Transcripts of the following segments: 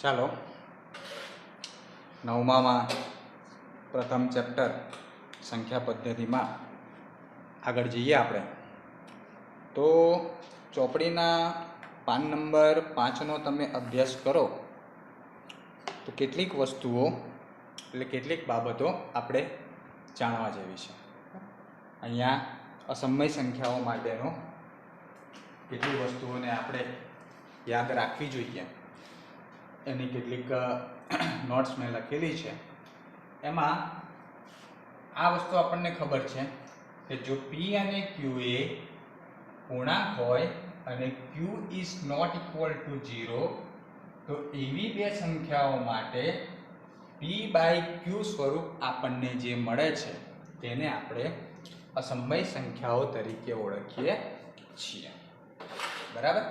ચાલો નવમામાં પ્રથમ ચેપ્ટર સંખ્યા પદ્ધતિમાં આગળ જઈએ આપણે. તો ચોપડીના પાન નંબર 5નો તમે અભ્યાસ કરો તો કેટલીક વસ્તુઓ એટલે કેટલીક બાબતો આપણે જાણવા જેવી છે. અહીંયા અસમય સંખ્યાઓ માટેનો કેટલીક વસ્તુઓને આપણે યાદ રાખવી જોઈએ એની કેટલીક નોટ્સ મેં લખેલી છે. એમાં આ વસ્તુ આપણને ખબર છે કે જો પી અને ક્યુ એ પૂર્ણાંક હોય અને ક્યુ ઇઝ નોટ ઇક્વલ ટુ 0 તો એવી બે સંખ્યાઓ માટે પી બાય ક્યુ સ્વરૂપ આપણને જે મળે છે તેને આપણે અસમય સંખ્યાઓ તરીકે ઓળખીએ છીએ. બરાબર.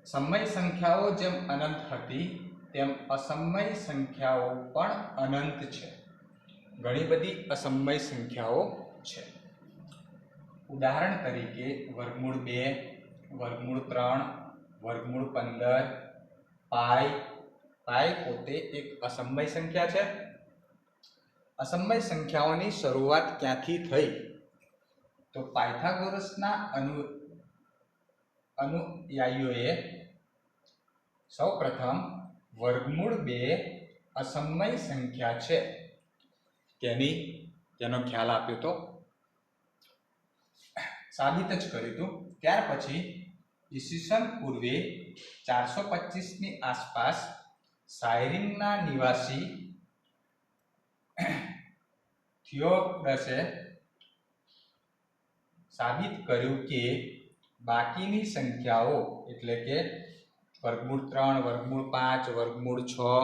સમય સંખ્યાઓ જેમ અનંત હતી તેમ અસમય સંખ્યાઓ પણ અનંત છે. ઘણી બધી અસમય સંખ્યાઓ છે. ઉદાહરણ તરીકે વર્ગમૂળ 2, વર્ગમૂળ 3, વર્ગમૂળ 15, પાઈ પોતે એક અસમય સંખ્યા છે. અસમય સંખ્યાઓની શરૂઆત ક્યાંથી થઈ તો પાયથાગોરસના અનુયાયીઓએ સૌપ્રથમ વર્ગમૂળ 2 અસમય સંખ્યા છે તેનો ખ્યાલ આપ્યો તો સાબિત જ કર્યું હતું. ત્યાર પછી ઈસવીસન પૂર્વે 425 ની આસપાસ સાયરીનના નિવાસી થિયોડસે સાબિત કર્યું કે બાકીની સંખ્યાઓ એટલે કે વર્ગમૂળ 3, વર્ગમૂળ 5, વર્ગમૂળ 6,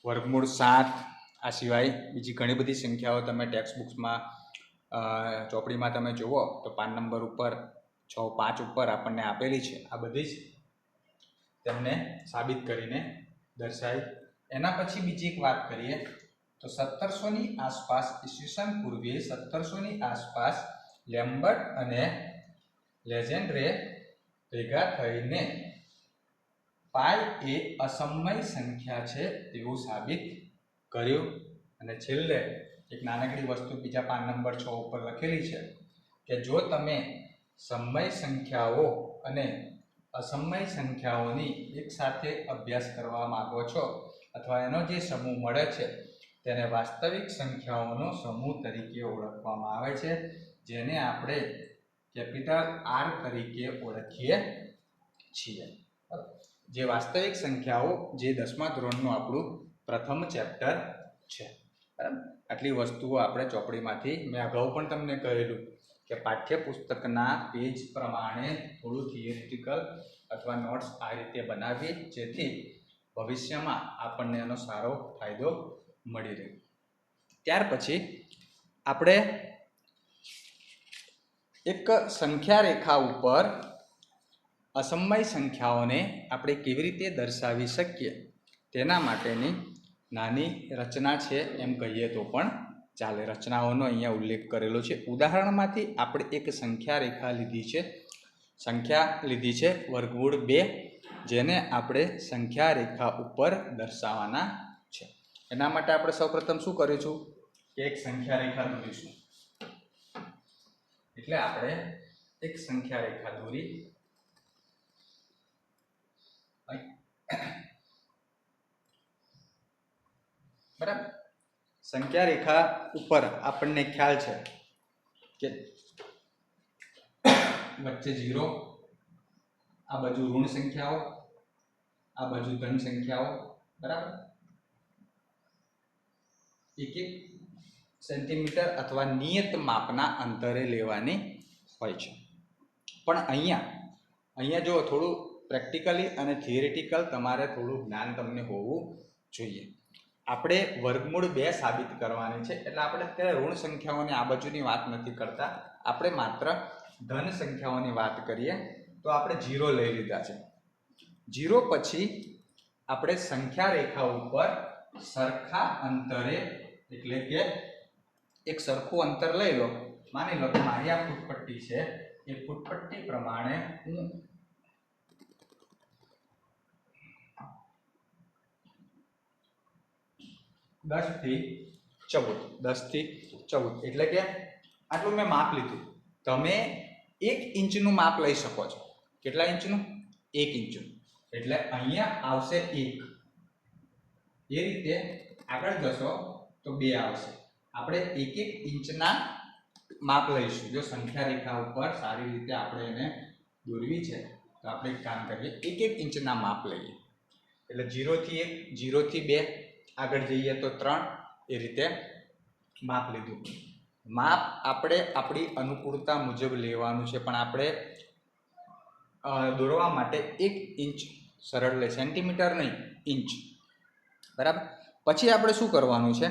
વર્ગમૂળ 7 આ સિવાય બીજી ઘણી બધી સંખ્યાઓ તમે ટેક્સ્ટ બુક્સમાં ચોપડીમાં તમે જુઓ તો પાન નંબર ઉપર 6, 5 ઉપર આપણને આપેલી છે. આ બધી જ તેમને સાબિત કરીને દર્શાવી. એના પછી બીજી એક વાત કરીએ તો 1700 ની આસપાસ ઈસવીસન પૂર્વે 1700 ની આસપાસ લેમ્બર્ટ અને લેજેન્ડરે ભેગા થઈને પાઈ એ અસમય સંખ્યા છે તેવું સાબિત કર્યું. અને છેલ્લે એક નાનકડી વસ્તુ બીજા પાન નંબર 6 ઉપર લખેલી છે કે જો તમે સમય સંખ્યાઓ અને અસમય સંખ્યાઓની એક સાથે અભ્યાસ કરવા માંગો છો અથવા એનો જે સમૂહ મળે છે તેને વાસ્તવિક સંખ્યાઓનો સમૂહ તરીકે ઓળખવામાં આવે છે, જેને આપણે કેપિટલ R તરીકે ઓળખીએ છીએ. જે વાસ્તવિક સંખ્યાઓ જે 10મા ધોરણનું આપણું પ્રથમ ચેપ્ટર છે. આટલી વસ્તુઓ આપણે ચોપડીમાંથી મેં અગાઉ પણ તમને કહેલું કે પાઠ્યપુસ્તકના પેજ પ્રમાણે થોડું થિયરિટિકલ અથવા નોટ્સ આ રીતે બનાવીએ જેથી ભવિષ્યમાં આપણને એનો સારો ફાયદો મળી રહે. ત્યાર પછી આપણે એક સંખ્યા રેખા ઉપર અસમય સંખ્યાઓને આપણે કેવી રીતે દર્શાવી શકીએ તેના માટેની નાની રચના છે એમ કહીએ તો પણ ચાલે. રચનાઓનો અહીંયા ઉલ્લેખ કરેલો છે. ઉદાહરણમાંથી આપણે એક સંખ્યા રેખા લીધી છે વર્ગમૂળ 2, જેને આપણે સંખ્યા રેખા ઉપર દર્શાવવાના છે. એના માટે આપણે સૌપ્રથમ શું કરીશું કે એક સંખ્યા રેખા દોરીશું. એટલે આપણે એક સંખ્યા રેખા દોરી બરાબર. સંખ્યા રેખા ઉપર આપણને ખ્યાલ છે કે વચ્ચે 0, આ બાજુ ઋણ સંખ્યાઓ, આ બાજુ ધન સંખ્યાઓ. બરાબર. 1 સેન્ટીમીટર અથવા નિયત માપના અંતરે લેવાની હોય છે. પણ અહીંયા જો થોડું પ્રેક્ટિકલી અને થિયરિટિકલ તમારે થોડું જ્ઞાન તમને હોવું જોઈએ. આપણે વર્ગમૂળ 2 સાબિત કરવાની છે એટલે આપણે અત્યારે ઋણ સંખ્યાઓની આ બાજુની વાત નથી કરતા, આપણે માત્ર ધન સંખ્યાઓની વાત કરીએ. તો આપણે 0 લઈ લીધા છે. 0 પછી આપણે સંખ્યા રેખા ઉપર સરખા અંતરે એટલે કે એક સરખું અંતર લઈ લો. માની લો કે મારી આ ફૂટપટ્ટી છે એ ફૂટપટ્ટી પ્રમાણે હું 10 થી 14 એટલે કે આટલું મેં માપ લીધું. તમે 1 ઇંચનું માપ લઈ શકો છો. કેટલા ઇંચનું? 1 ઇંચનું. એટલે અહીંયા આવશે 1. એ રીતે આગળ જશો તો 2 આવશે. આપણે 1 ઇંચના માપ લઈશું. જો સંખ્યા રેખા ઉપર સારી રીતે આપણે એને દોરવી છે તો આપણે એક કામ કરીએ, 1 ઇંચના માપ લઈએ. એટલે 0 થી 1, 0 થી 2, આગળ જઈએ તો 3, એ રીતે માપ લીધું. માપ આપણે આપણી અનુકૂળતા મુજબ લેવાનું છે, પણ આપણે દોરવા માટે 1 ઇંચ સરળ લે, સેન્ટીમીટર નહીં, ઇંચ. બરાબર. પછી આપણે શું કરવાનું છે?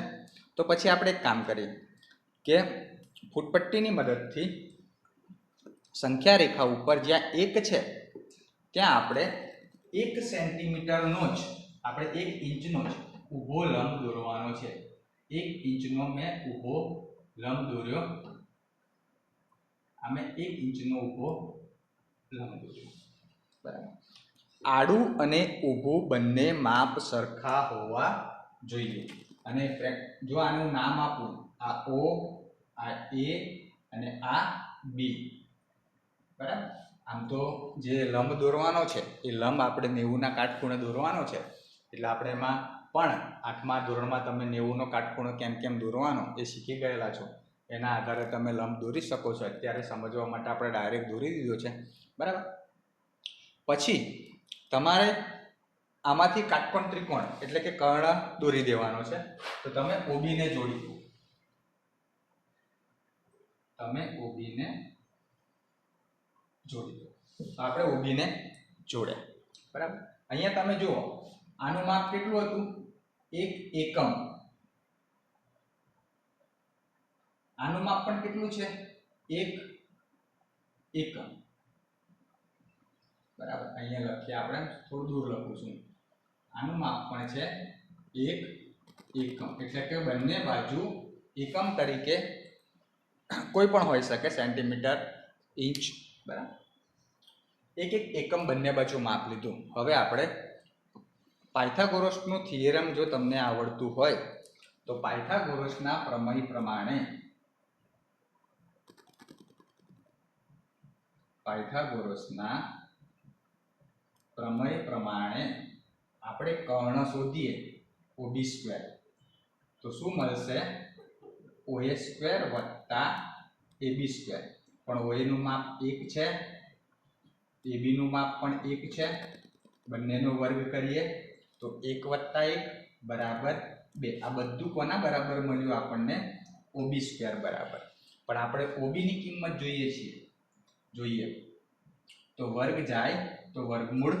તો પછી આપણે એક કામ કરીએ કે ફૂટપટ્ટીની મદદથી સંખ્યા રેખા ઉપર જ્યાં 1 છે ત્યાં આપણે 1 સેન્ટીમીટરનો જ, આપણે 1 ઇંચનો જ ઊભો લંબ દોરવાનો છે. 1 ઇંચનો મેં ઊભો લંબ દોર્યો. આમે 1 ઇંચનો ઊભો લંબ દોર્યો. બરાબર. આડું અને ઊભું બંને માપ સરખા હોવા જોઈએ. અને જો આનું નામ આપું, આ O, આ A અને આ B. બરાબર. આમ તો જે લંબ દોરવાનો છે એ લંબ આપણે 90 ના કાટખૂણે દોરવાનો છે. એટલે આપણે એમાં પણ 8મા ધોરણમાં તમે 90નો કાટખૂણો કેમ દોરવાનો એ શીખી ગયેલા છો. એના આધારે તમે લંબ દોરી શકો છો. અત્યારે સમજવા માટે આપણે ડાયરેક્ટ દોરી દીધો છે. બરાબર. પછી તમારે આમાંથી કાટકોણ ત્રિકોણ એટલે કે કર્ણ દોરી દેવાનો છે. તો તમે OB ને જોડી દો. તમે OB ને જોડી દો. તો આપણે OB ને જોડ્યા. બરાબર. અહીંયા તમે જુઓ, આનું માપ કેટલું હતું? 1 એકમ. આનું માપ પણ કેટલું છે? 1 એકમ. બરાબર. અહીંયા લખીએ, આપણે થોડું દૂર લખું છું. આનું માપ પણ છે 1 એકમ. એટલે કે બંને બાજુ એકમ તરીકે કોઈ પણ હોઈ શકે, સેન્ટીમીટર, ઇંચ. બરાબર. 1 એકમ બંને બાજુ માપ લીધું. હવે આપણે પાયથાગોરસનો થિયરમ જો તમને આવડતું હોય તો પાયથાગોરસના પ્રમેય પ્રમાણે આપણે કર્ણ શોધીએ, OB², તો શું મળશે? OA² વત્તા AB². પણ OA નું માપ 1 છે, AB નું માપ પણ 1 છે. બંનેનો વર્ગ કરીએ તો 1 વત્તા 1 બરાબર 2. આ બધું કોના બરાબર મળ્યું આપણને? OB² બરાબર. પણ આપણે OB ની કિંમત જોઈએ તો વર્ગ જાય તો વર્ગમૂળ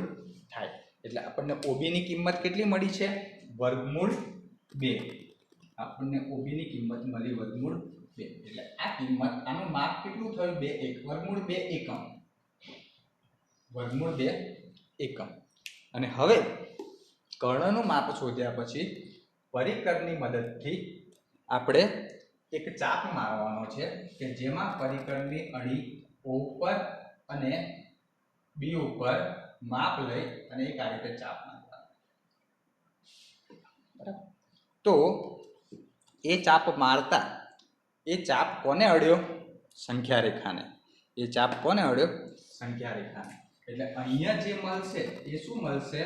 થાય. એટલે આપણને OB ની કિંમત કેટલી મળી છે? વર્ગમૂળ 2. આપણને OB ની કિંમત મળી વર્ગમૂળ 2. એટલે આ કિંમત, આનું માપ કેટલું થયું? 2 વર્ગમૂળ 2 એકમ. વર્ગમૂળ 2 એકમ. અને હવે કર્ણનું માપ શોધ્યા પછી પરિકરની મદદથી આપણે એક ચાપ મારવાનો છે કે જેમાં પરિકરની અણી O ઉપર અને B ઉપર માપ લઈ અને એક આ રીતે ચાપ મારવાનો. બરાબર. તો એ ચાપ મારતા એ ચાપ કોને અડ્યો? સંખ્યા રેખાને. એ ચાપ કોને અડ્યો? સંખ્યા રેખાને. એટલે અહીંયા જે મળશે એ શું મળશે?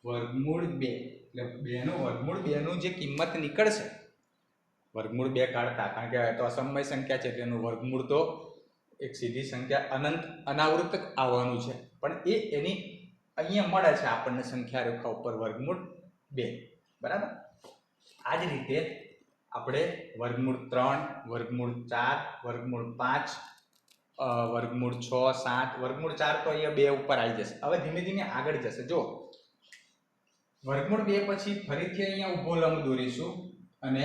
વર્ગમૂળ 2. એટલે 2 નો વર્ગમૂળ 2 નું જે કિંમત નીકળશે, વર્ગમૂળ 2 કાઢતા, કારણ કે તો અસમય સંખ્યા છે એટલે એનું વર્ગમૂળ તો એક સીધી સંખ્યા અનંત અનાવૃત આવવાનું છે. પણ એની અહીંયા મળે છે આપણને સંખ્યા રેખા ઉપર વર્ગમૂળ 2. બરાબર. આ જ રીતે આપણે વર્ગમૂળ 3, વર્ગમૂળ 4, વર્ગમૂળ 5, વર્ગમૂળ 6, 7, વર્ગમૂળ 4 તો અહીંયા 2 ઉપર આવી જશે. હવે ધીમે ધીમે આગળ જશે. જો વર્ગમૂળ 2 પછી ફરીથી અહીંયા ઊભો લંબ દોરીશું અને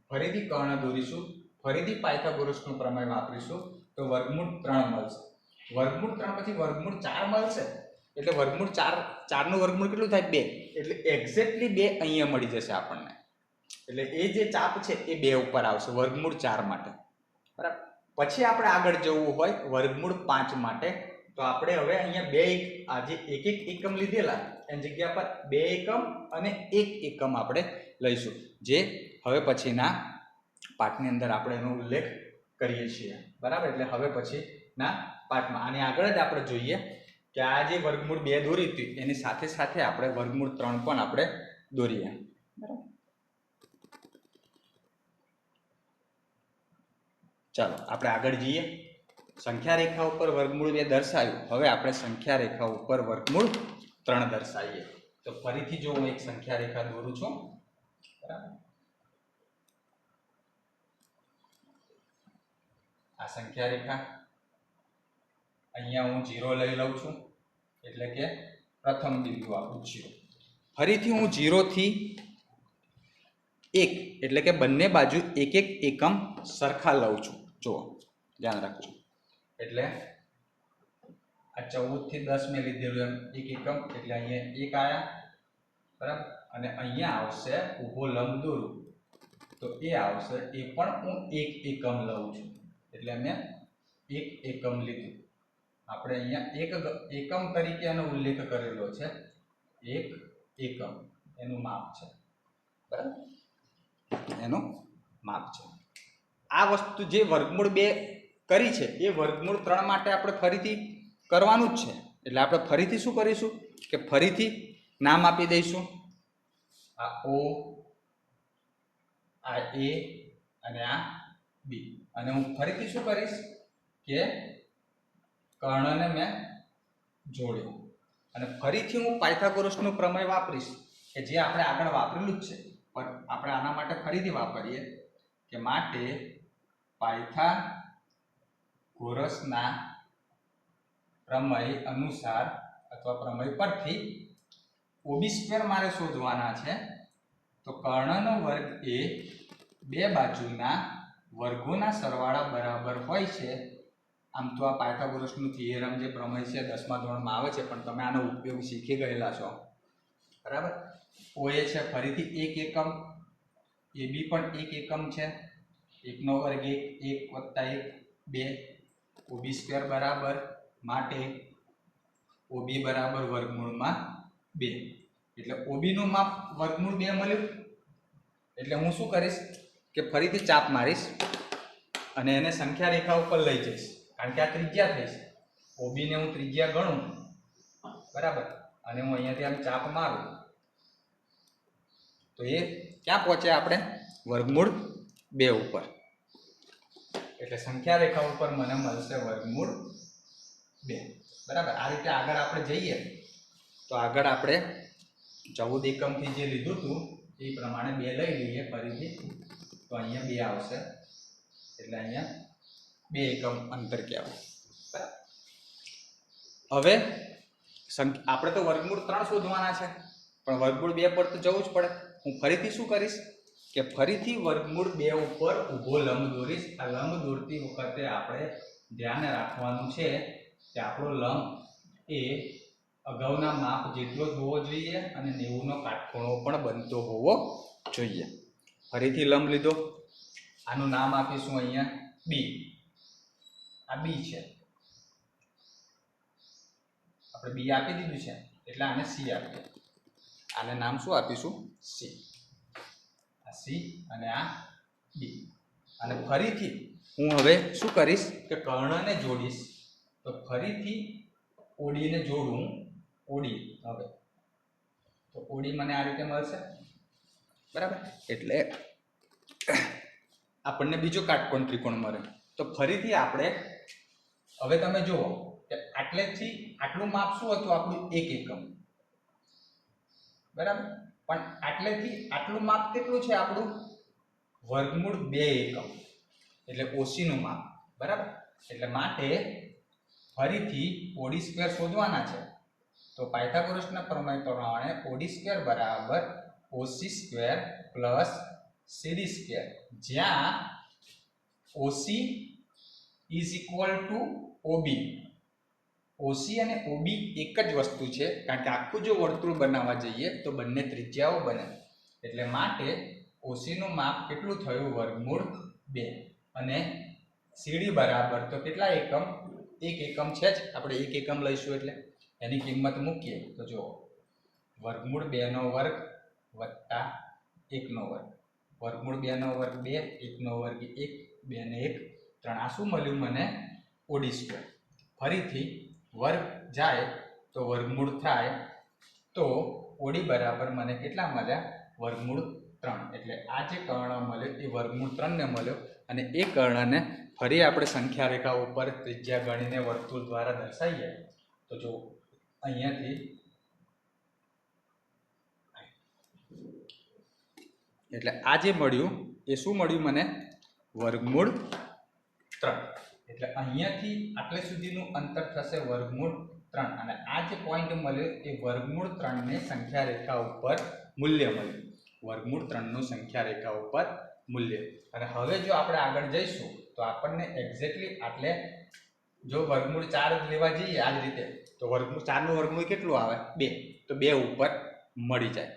ફરીથી કર્ણ દોરીશું. ફરીથી પાયથાગોરસનો પ્રમેય વાપરીશું તો વર્ગમૂળ 3 મળશે. વર્ગમૂળ 3 પછી વર્ગમૂળ 4 મળશે. એટલે વર્ગમૂળ 4 નું વર્ગમૂળ કેટલું થાય? 2. એટલે એક્ઝેક્ટલી 2 અહીંયા મળી જશે આપણને. એટલે એ જે ચાપ છે એ 2 ઉપર આવશે વર્ગમૂળ 4 માટે. બરાબર. પછી આપણે આગળ જવું હોય વર્ગમૂળ 5 માટે, તો આપણે હવે અહીંયા બે આજે એક એક એકમ લીધેલા એની જગ્યા પર 2 એકમ અને 1 એકમ આપણે લઈશું, જે હવે પછીના પાઠની અંદર આપણે એનો ઉલ્લેખ કરીએ છીએ, બરાબર. એટલે હવે પછીના પાઠમાં આની આગળ જ આપણે જોઈએ કે આ જે વર્ગમૂળ 2 દોરી હતી એની સાથે સાથે આપણે વર્ગમૂળ 3 પણ આપણે દોરીએ, બરાબર. ચાલો આપણે આગળ જઈએ. સંખ્યા રેખા ઉપર વર્ગમૂળ 2 દર્શાવ્યું. હવે આપણે સંખ્યા રેખા ઉપર વર્ગમૂળ 3 દર્શાવીએ. તો ફરીથી જો હું એક સંખ્યા રેખા દોરું છું, બરાબર. આ સંખ્યા રેખા અહીંયા હું 0 લઈ લઉં છું, એટલે કે પ્રથમ બિંદુ આપણું 0. ફરીથી હું 0 થી 1 એટલે કે બંને બાજુ એક એક એકમ સરખા લઉં છું. જુઓ, ધ્યાન રાખજો. એટલે આ 14 થી 10 મેં લીધેલું એમ એક એકમ, એટલે અહીંયા 1 આયા, બરાબર. અને અહીંયા આવશે ઊભો લંબ દોરું તો એ આવશે, એ પણ હું 1 એકમ લઉં છું, એટલે મેં 1 એકમ લીધું. આપણે અહીંયા 1 એકમ તરીકે એનો ઉલ્લેખ કરેલો છે, 1 એકમ એનું માપ છે, બરાબર. એનું માપ છે. આ વસ્તુ જે વર્ગમૂળ 2 કરી છે એ વર્ગમૂળ 3 માટે આપણે ફરીથી કરવાનું જ છે. એટલે આપણે ફરીથી શું કરીશું કે ફરીથી નામ આપી દઈશું. આ O, આ A અને આ B. અને હું ફરીથી શું કરીશ કે કર્ણને મેં જોડ્યો અને ફરીથી હું પાયથાગોરસનો પ્રમેય વાપરીશ કે જે આપણે આગળ વાપરેલું જ છે, પણ આપણે આના માટે ફરીથી વાપરીએ કે માટે પાયથાગોરસના પ્રમેય અનુસાર અથવા પ્રમેય પરથી OB² મારે શોધવાના છે. તો કર્ણનો વર્ગ એ બે બાજુના વર્ગોના સરવાળા બરાબર હોય છે. આમ તો આ પાયથાગોરસનું થિયરમ જે પ્રમેય છે 10મા ધોરણમાં આવે છે, પણ તમે આનો ઉપયોગ શીખી ગયેલા છો, બરાબર. OA છે ફરીથી 1 એકમ, AB પણ 1 એકમ છે, 1 નો વર્ગ 1, 1 + 1 2, OB² બરાબર માટે OB બરાબર વર્ગમૂળમાં 2. એટલે OB નું માપ વર્ગમૂળ 2 મળ્યું. એટલે હું શું કરીશ કે ફરીથી ચાપ મારીશ અને એને સંખ્યા રેખા ઉપર લઈ જઈશ, કારણ કે આ ત્રિજ્યા થઈ છે. OB ને હું ત્રિજ્યા ગણું, બરાબર, અને હું અહીંયાથી આમ ચાપ મારું તો એ ક્યાં પહોંચે આપણે વર્ગમૂળ 2 ઉપર. એટલે સંખ્યા રેખા ઉપર મને મળશે વર્ગમૂળ 2, બરાબર. આ રીતે આગળ આપણે જઈએ તો આગળ આપણે 14 એકમથી જે લીધું હતું એ પ્રમાણે 2 લઈ લઈએ ફરીથી, તો અહીંયા 2 આવશે, એટલે અહીંયા 2 એકમ અંતર કહેવાય, બરાબર. હવે આપણે તો વર્ગમૂળ 3 શોધવાના છે, પણ વર્ગમૂળ 2 પર તો જવું જ પડે. હું ફરીથી શું કરીશ કે ફરીથી વર્ગમૂળ 2 ઉપર ઊભો લંબ દોરીશ. આ લંબ દોરતી વખતે આપણે ધ્યાન રાખવાનું છે કે આપણો લંબ એ અગાઉના માપ જેટલો જ હોવો જોઈએ અને 90 નો કાટખૂણો પણ બનતો હોવો જોઈએ. ફરીથી લંબ લીધો, આનું નામ આપીશું અહીંયા B. આ B છે, આપણે B આપી દીધું છે, એટલે આને C આપીએ. આને નામ શું આપીશું? C. આ C અને આ B. અને ફરીથી હું હવે શું કરીશ કે કર્ણને જોડીશ. તો ફરીથી OD ને જોડું, OD. હવે તો OD મને આ રીતે મળશે, બરાબર. એટલે આપણને બીજો કાટકોણ ત્રિકોણ મળે. તો ફરીથી આપણે હવે તમે જુઓ કે આટલેથી આટલું માપ શું હતું આપણું 1 એકમ, બરાબર. પણ આટલેથી આટલું માપ કેટલું છે આપણું વર્ગમૂળ 2 એકમ, એટલે OC નું માપ, બરાબર. એટલે માટે ફરીથી OD² શોધવાના છે. તો પાયથાગોરસના પ્રમેય પ્રમાણે OD² બરાબર OC² પ્લસ CD², જ્યાં OC is equal to OB. OC અને OB એક જ વસ્તુ છે, કારણ કે આખું જો વર્તુળ બનાવવા જઈએ તો બંને ત્રિજ્યાઓ બને. એટલે માટે OC નું માપ કેટલું થયું વર્ગમૂળ 2 અને સીડી બરાબર તો કેટલા એકમ? 1 એકમ છે જ, આપણે 1 એકમ લઈશું એટલે એની કિંમત મૂકીએ તો જો વર્ગમૂળ 2 નો વર્ગ વત્તા 1 નો વર્ગ, વર્ગમૂળ 2 નો વર્ગ 2, 1 નો વર્ગ 1, 2 ને 1 3. આ શું મળ્યું મને? Audi square. ફરીથી વર્ગ જાય તો વર્ગમૂળ થાય, તો ઓડી બરાબર મને કેટલા મળ્યા? વર્ગમૂળ 3. એટલે આ જે કર્ણ મળ્યો એ વર્ગમૂળ 3 ને મળ્યો, અને એ કર્ણને ફરી આપણે સંખ્યા રેખા ઉપર ત્રિજ્યા ગણીને વર્તુળ દ્વારા દર્શાવીએ તો જો અહીંયાથી એટલે આ જે મળ્યું એ શું મળ્યું મને? વર્ગમૂળ 3. એટલે અહીંયાથી આટલે સુધીનું અંતર થશે વર્ગમૂળ 3, અને આ જે પોઈન્ટ મળ્યો એ વર્ગમૂળ 3 ને સંખ્યા રેખા ઉપર મૂલ્ય મળ્યું, વર્ગમૂળ 3 નું સંખ્યા રેખા ઉપર મૂલ્ય. અને હવે જો આપણે આગળ જઈશું તો આપણને એક્ઝેક્ટલી આટલે જો વર્ગમૂળ 4 લેવા જઈએ આ જ રીતે તો વર્ગમૂળ 4 નું વર્ગમૂળ કેટલું આવે? 2. તો 2 ઉપર મળી જાય.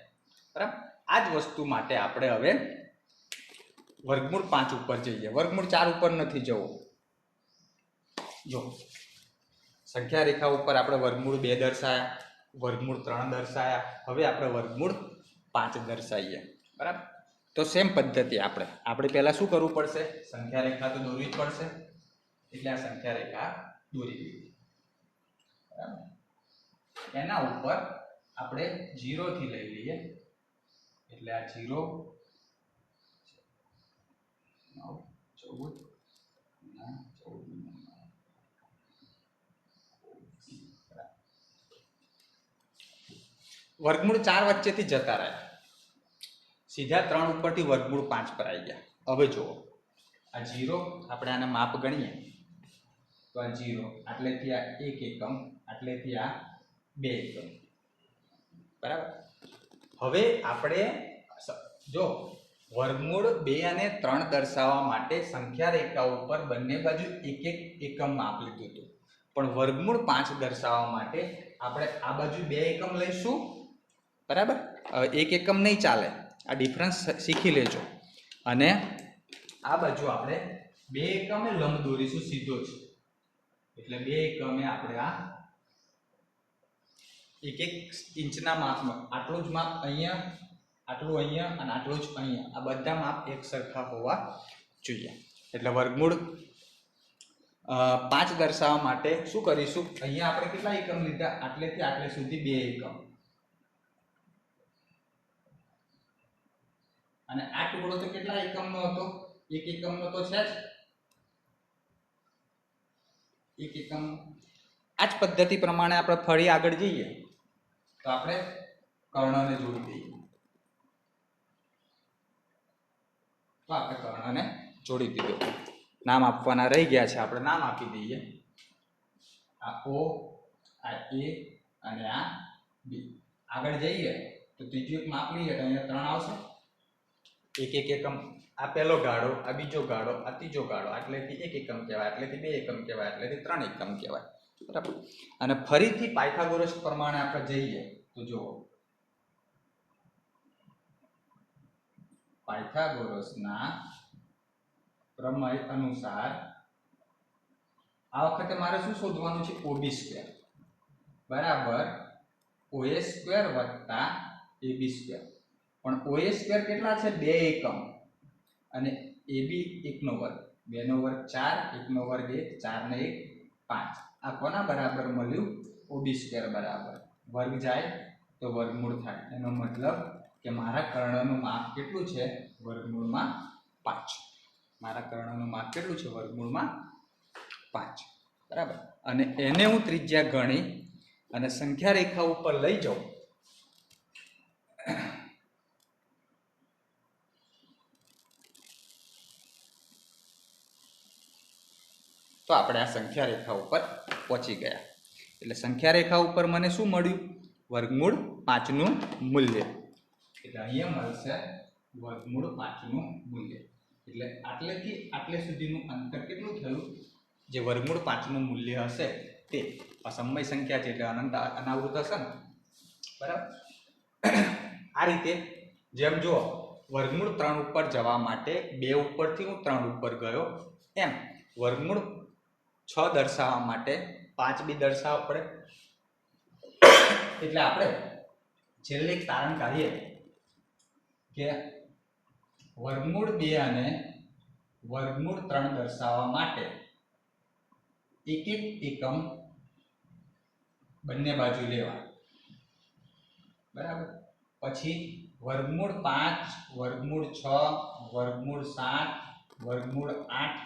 બરાબર. આ જ વસ્તુ માટે આપણે હવે વર્ગમૂળ 5 ઉપર જઈએ. વર્ગમૂળ 4 ઉપર નથી જવું. જો સંખ્યા રેખા ઉપર આપણે વર્ગમૂળ 2 દર્શાયા, વર્ગમૂળ 3 દર્શાયા, હવે આપણે વર્ગમૂળ 5 દર્શાવીએ. બરાબર. તો સેમ પદ્ધતિ આપણે પહેલા શું કરવું પડશે? સંખ્યા રેખા તો દોરવી જ પડશે. એટલે આ સંખ્યા રેખા દોરી દીધી. બરાબર. એના ઉપર આપણે 0 થી લઈ લઈએ, એટલે આ 0 9 14 વર્ગમૂળ 4 વચ્ચેથી જતા રહ્યા, સીધા 3 ઉપરથી વર્ગમૂળ 5 પર આવી ગયા. હવે જુઓ આ 0 આપણે આને માપ ગણીએ તો આ 0 આટલેથી આ 1 એકમ, આટલેથી આ 2 એકમ. બરાબર. હવે આપણે જો વર્ગમૂળ 2 અને 3 દર્શાવવા માટે સંખ્યા રેખા ઉપર બંને બાજુ 1 એકમ માપ લીધું હતું, પણ વર્ગમૂળ 5 દર્શાવવા માટે આપણે આ બાજુ 2 એકમ લઈશું. બરાબર. 1 એકમ નહીં ચાલે, આ ડિફરન્સ શીખી લેજો. અને આ બાજુ આપણે 2 એકમે લંબ દોરીશું સીધો જ, એટલે 2 એકમે આપણે આ 1 ઇંચના માપમાં આટલું જ માપ અહીંયા, આટલું અહીંયા અને આટલું જ અહીંયા, આ બધા માપ એક સરખા હોવા જોઈએ. એટલે વર્ગમૂળ 5 દર્શાવવા માટે શું કરીશું? અહીંયા આપણે કેટલા એકમ લીધા? આટલેથી આટલે સુધી 2 એકમ, અને આ ટુકડો તો કેટલા એકમનો હતો? 1 એકમનો તો છે જ, 1 એકમ. આ જ પદ્ધતિ પ્રમાણે આપણે ફરી આગળ જઈએ તો આપણે કર્ણને જોડી દઈએ. તો આપણે કર્ણને જોડી દીધો. નામ આપવાના રહી ગયા છે, આપણે નામ આપી દઈએ. આ O, આ A અને આ B. આગળ જઈએ તો ત્રીજું એક માપ લઈએ તો અહીંયા 3 આવશે. 1 એકમ. આ પહેલો ગાળો, આ બીજો ગાળો, આ ત્રીજો ગાળો, આટલેથી 1 એકમ કહેવાય, આટલેથી 2 એકમ કહેવાય, આટલેથી 3 એકમ કહેવાય. બરાબર. અને ફરીથી પાયથાગોરસ પ્રમાણે આપણે જઈએ તો જુઓ પાયથાગોરસના પ્રમેય અનુસાર આ વખતે મારે શું શોધવાનું છે? OB સ્ક્વેર બરાબર OA સ્ક્વેર વત્તા AB સ્ક્વેર. પણ OA સ્ક્વેર કેટલા છે? 2 એકમ, અને AB 1 નો વર્ગ, 2 નો વર્ગ 4, 1 નો વર્ગ 1, 4 ને 1 5. આ કોના બરાબર મળ્યું? OB સ્ક્વેર બરાબર વર્ગ જાય તો વર્ગમૂળ થાય. એનો મતલબ કે મારા કર્ણનું માપ કેટલું છે? વર્ગમૂળમાં 5. મારા કર્ણનું માપ કેટલું છે? વર્ગમૂળમાં 5. બરાબર. અને એને હું ત્રિજ્યા ગણી અને સંખ્યા રેખા ઉપર લઈ જાઉં તો આપણે આ સંખ્યા રેખા ઉપર પહોંચી ગયા. એટલે સંખ્યા રેખા ઉપર મને શું મળ્યું? વર્ગમૂળ 5 નું મૂલ્ય. એટલે અહીંયા મળશે વર્ગમૂળ 5 નું મૂલ્ય. એટલે આટલેથી આટલે સુધીનું અંતર કેટલું થયું? જે વર્ગમૂળ 5 નું મૂલ્ય હશે તે અસમય સંખ્યા છે એટલે અનંત અનાવૃત હશે ને. બરાબર. આ રીતે જેમ જો વર્ગમૂળ 3 ઉપર જવા માટે 2 ઉપરથી હું 3 ઉપર ગયો, એમ વર્ગમૂળ 6 દર્શાવવા માટે 5 બી દર્શાવવા પડે. એટલે આપણે છેલ્લે એક તારણ કાઢીએ કે વર્ગમૂળ 2 અને વર્ગમૂળ 3 દર્શાવવા માટે એક એક એકમ બંને બાજુ લેવા, બરાબર. પછી વર્ગમૂળ 5, વર્ગમૂળ 6, વર્ગમૂળ 7, વર્ગમૂળ 8,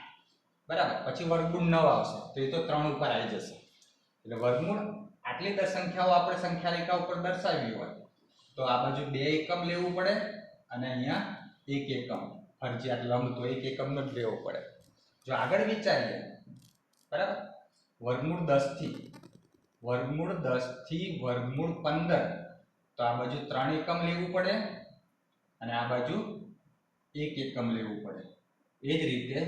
બરાબર. પછી વર્ગમૂળ 9 આવશે તો એ તો 3 ઉપર આવી જશે. એટલે વર્ગમૂળ આટલી સંખ્યાઓ આપણે સંખ્યા રેખા ઉપર દર્શાવી હોય તો આ બાજુ 2 એકમ લેવું પડે અને અહીંયા 1 એકમ ફરજિયાત લંબ તો 1 એકમનો જ લેવો પડે. જો આગળ વિચારીએ, બરાબર, વર્ગમૂળ 10 થી વર્ગમૂળ 15 તો આ બાજુ 3 એકમ લેવું પડે અને આ બાજુ 1 એકમ લેવું પડે. એ જ રીતે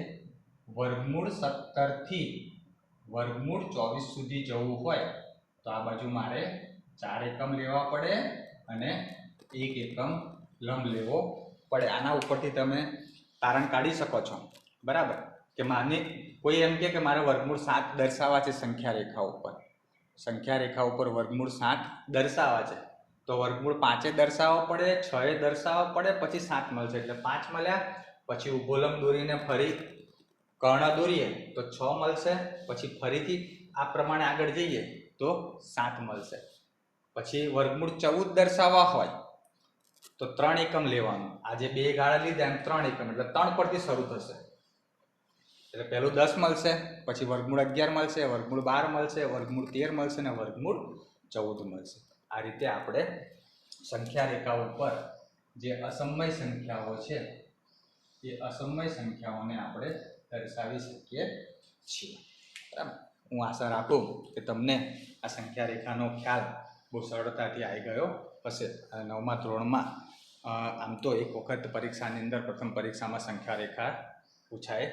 વર્ગમૂળ 17 થી વર્ગમૂળ 24 સુધી જવું હોય તો આ બાજુ મારે 4 એકમ લેવા પડે અને 1 એકમ લંબ લેવો પડે. આના ઉપરથી તમે તારણ કાઢી શકો છો, બરાબર, કે માને કોઈ એમ કે મારે વર્ગમૂળ 7 દર્શાવવા છે સંખ્યા રેખા ઉપર વર્ગમૂળ 7 દર્શાવવા છે તો વર્ગમૂળ 5 દર્શાવવા પડે, 6 દર્શાવવા પડે, પછી 7 મળશે. એટલે 5 મળ્યા, પછી ઊભો લંબ દોરીને ફરી કર્ણ દોરીએ તો 6 મળશે. પછી ફરીથી આ પ્રમાણે આગળ જઈએ તો 7 મળશે. પછી વર્ગમૂળ 14 દર્શાવવા હોય તો 3 એકમ લેવાનું. આ જે 2 ગાળા લીધા એમ 3 એકમ એટલે 3 પરથી શરૂ થશે. એટલે પહેલું 10 મળશે, પછી વર્ગમૂળ 11 મળશે, વર્ગમૂળ 12 મળશે, વર્ગમૂળ 13 મળશે અને વર્ગમૂળ 14 મળશે. આ રીતે આપણે સંખ્યા રેખા ઉપર જે અસમય સંખ્યાઓ છે એ અસમય સંખ્યાઓને આપણે દર્શાવી શકીએ છીએ, બરાબર. હું આશા રાખું કે તમને આ સંખ્યા રેખાનો ખ્યાલ બહુ સરળતાથી આવી ગયો હશે. 9મા ધોરણમાં આમ તો એક વખત પરીક્ષાની અંદર પ્રથમ પરીક્ષામાં સંખ્યા રેખા પૂછાય